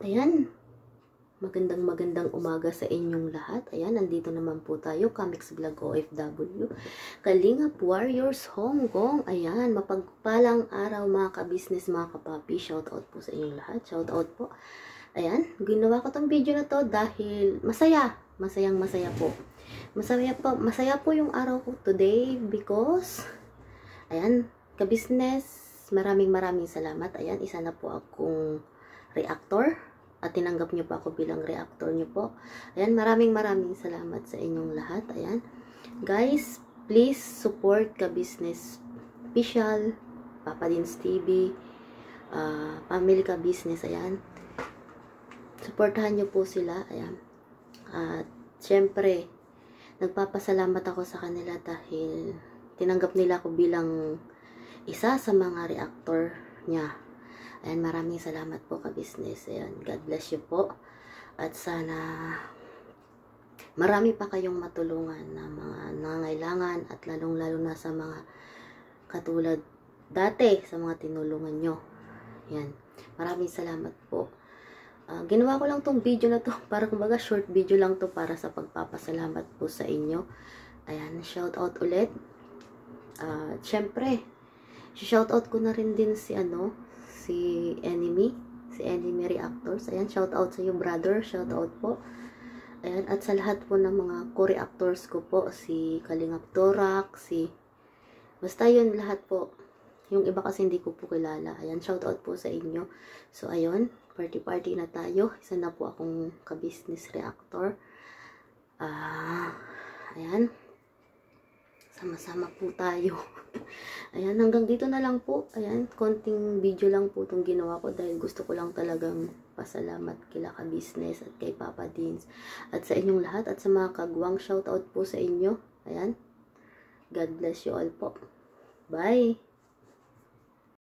Ayan, magandang umaga sa inyong lahat. Ayan, nandito naman po tayo, Kamix Vlog OFW, Kalingap Warriors Hong Kong. Ayan, mapagpalang araw mga ka-business, mga kapapi. Shoutout po sa inyong lahat. Shoutout po. Ayan, ginawa ko tong video na to dahil masayang masaya po. Masaya po yung araw ko today because, ayan, ka-business, maraming salamat. Ayan, isa na po akong reactor. At tinanggap niyo pa ako bilang reactor niyo po. Ayan, maraming salamat sa inyong lahat. Ayan. Guys, please support Ka-Business Official, Papa Dins TV, Family Ka-Business. Ayan. Supportahan niyo po sila. Ayan. At syempre, nagpapasalamat ako sa kanila dahil tinanggap nila ako bilang isa sa mga reactor niya. Ayan, maraming salamat po ka-business. Ayan, God bless you po. At sana marami pa kayong matulungan na mga nangangailangan at lalong-lalo na sa mga katulad dati sa mga tinulungan nyo. Ayan, maraming salamat po. Ginawa ko lang tong video na to para kumbaga short video lang to para sa pagpapasalamat po sa inyo. Ayan, shout out ulit. Syempre, shout out ko na rin din si Enemy Reactors. Ayan, shout out sa iyo brother, shout out po. Ayan, at sa lahat po ng mga co-reactors ko po, si Kalingap Torak, basta yun lahat po. Yung iba kasi hindi ko po kilala. Ayan, shout out po sa inyo. So ayun, party na tayo. Isa na po akong ka-business reactor. Ayan, sama-sama po tayo. Ayan, hanggang dito na lang po. Ayan, konting video lang po itong ginawa ko dahil gusto ko lang talagang pasalamat kila ka-business at kay Papa Dins at sa inyong lahat at sa mga kagwang, shoutout po sa inyo. Ayan, God bless you all po. Bye!